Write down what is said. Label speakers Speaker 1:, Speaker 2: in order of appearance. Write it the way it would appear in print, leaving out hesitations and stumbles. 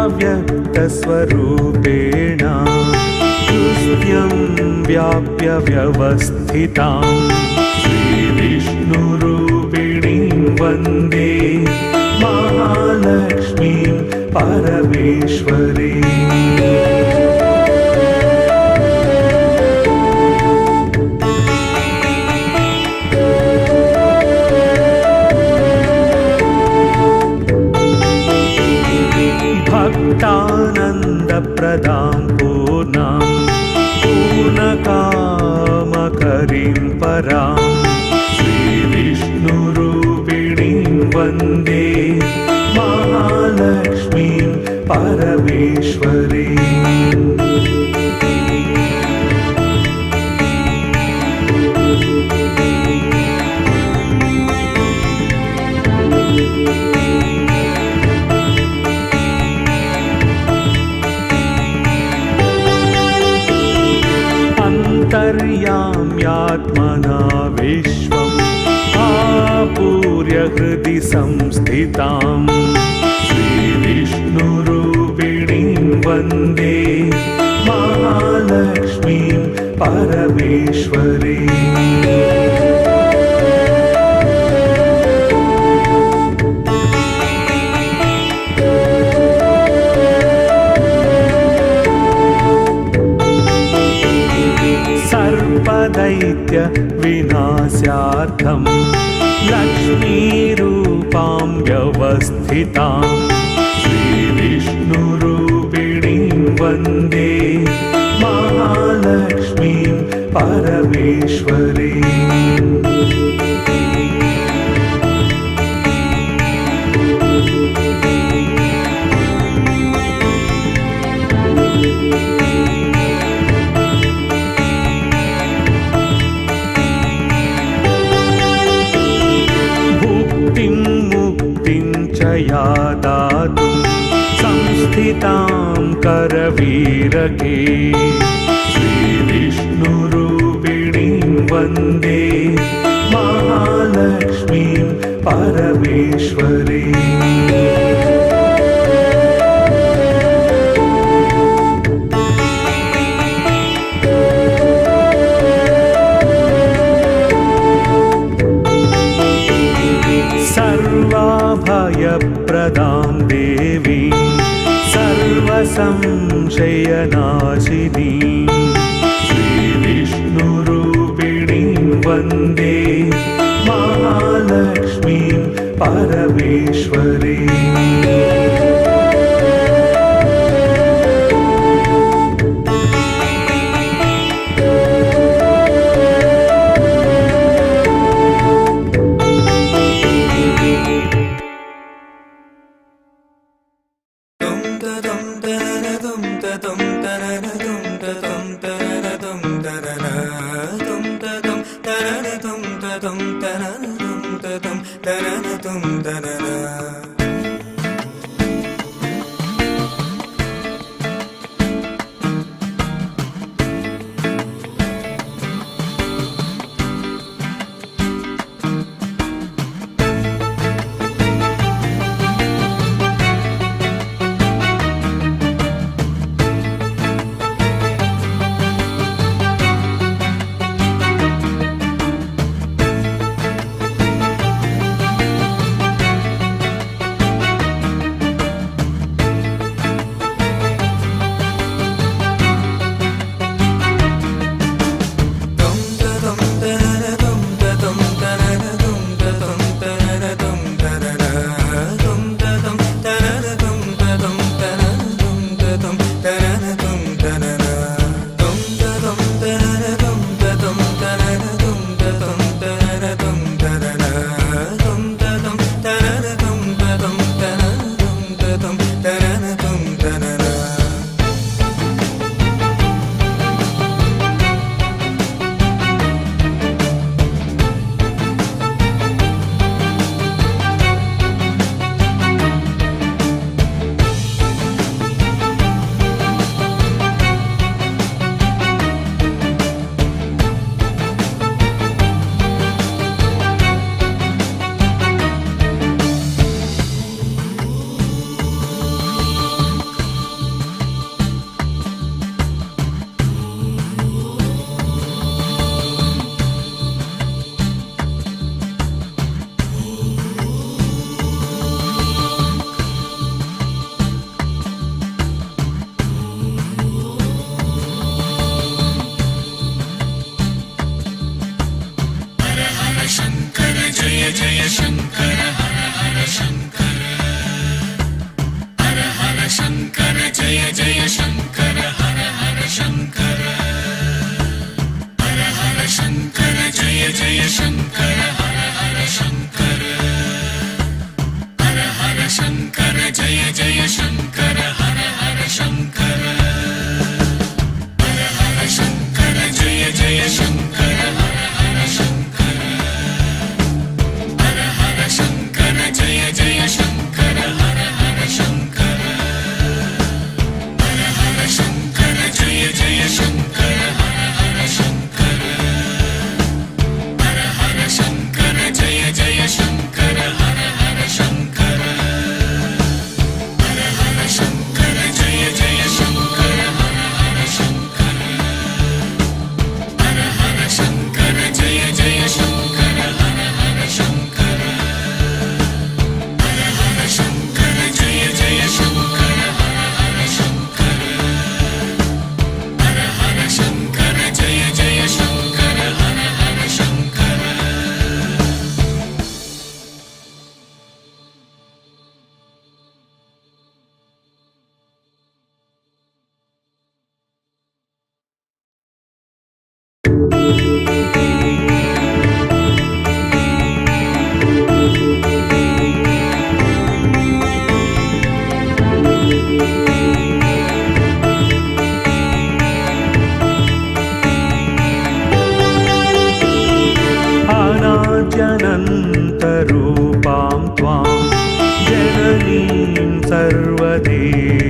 Speaker 1: अव्यक्तस्वरूपेण तुस्त्यं व्याप्य व्यवस्थितां श्रीविष्णुरूपिणीं वन्दे महालक्ष्मीं परमेश्वरीम्। भक्तानन्दप्रदां पूर्णां पूर्णकामकरीं परां श्रीविष्णुरूपिणीं वन्दे महालक्ष्मीं परमेश्वरीम्। अन्तर्याम्यात्मना विश्वम् आपूर्य हृदि संस्थितां श्रीविष्णुरूपिणीं वन्दे महालक्ष्मीं परमेश्वरीम्। सर्वदैत्य विनाशार्थं लक्ष्मीरूपां व्यवस्थितां श्रीविष्णुरूपिणीं वन्दे महालक्ष्मीं परमेश्वरीम्। या दातुं संस्थितां करवीरके श्रीविष्णुरूपिणीं वन्दे महालक्ष्मीं परमेश्वरीम्। सर्वाभयप्रदां देवीं सर्वसंशयनाशिनीं श्रीविष्णुरूपिणीं वन्दे महालक्ष्मीं परमेश्वरीम्।
Speaker 2: जय जय शङ्कर हर हर शङ्कर हर हर शङ्कर जय जय शङ्कर हर हर शङ्कर हर हर शङ्कर जय जय शङ्कर हर हर शङ्कर हर हर शङ्कर जय जय शङ्कर हर हर शङ्कर हर हर शङ्कर जय जय शङ्कर हर हर शङ्कर हर हर शङ्कर जय जय शङ्कर हर हर शङ्कर हर हर शङ्कर जय जय शङ्कर हर हर शङ्कर हर हर शङ्कर जय जय शङ्कर हर हर शङ्कर हर हर शङ्कर जय जय शङ्कर हर हर शङ्कर हर हर शङ्कर जय जय शङ्कर हर हर शङ्कर हर हर शङ्कर जय जय शङ्कर हर हर शङ्कर
Speaker 1: अनाद्यनन्तरूपां त्वां जननीं सर्वदेव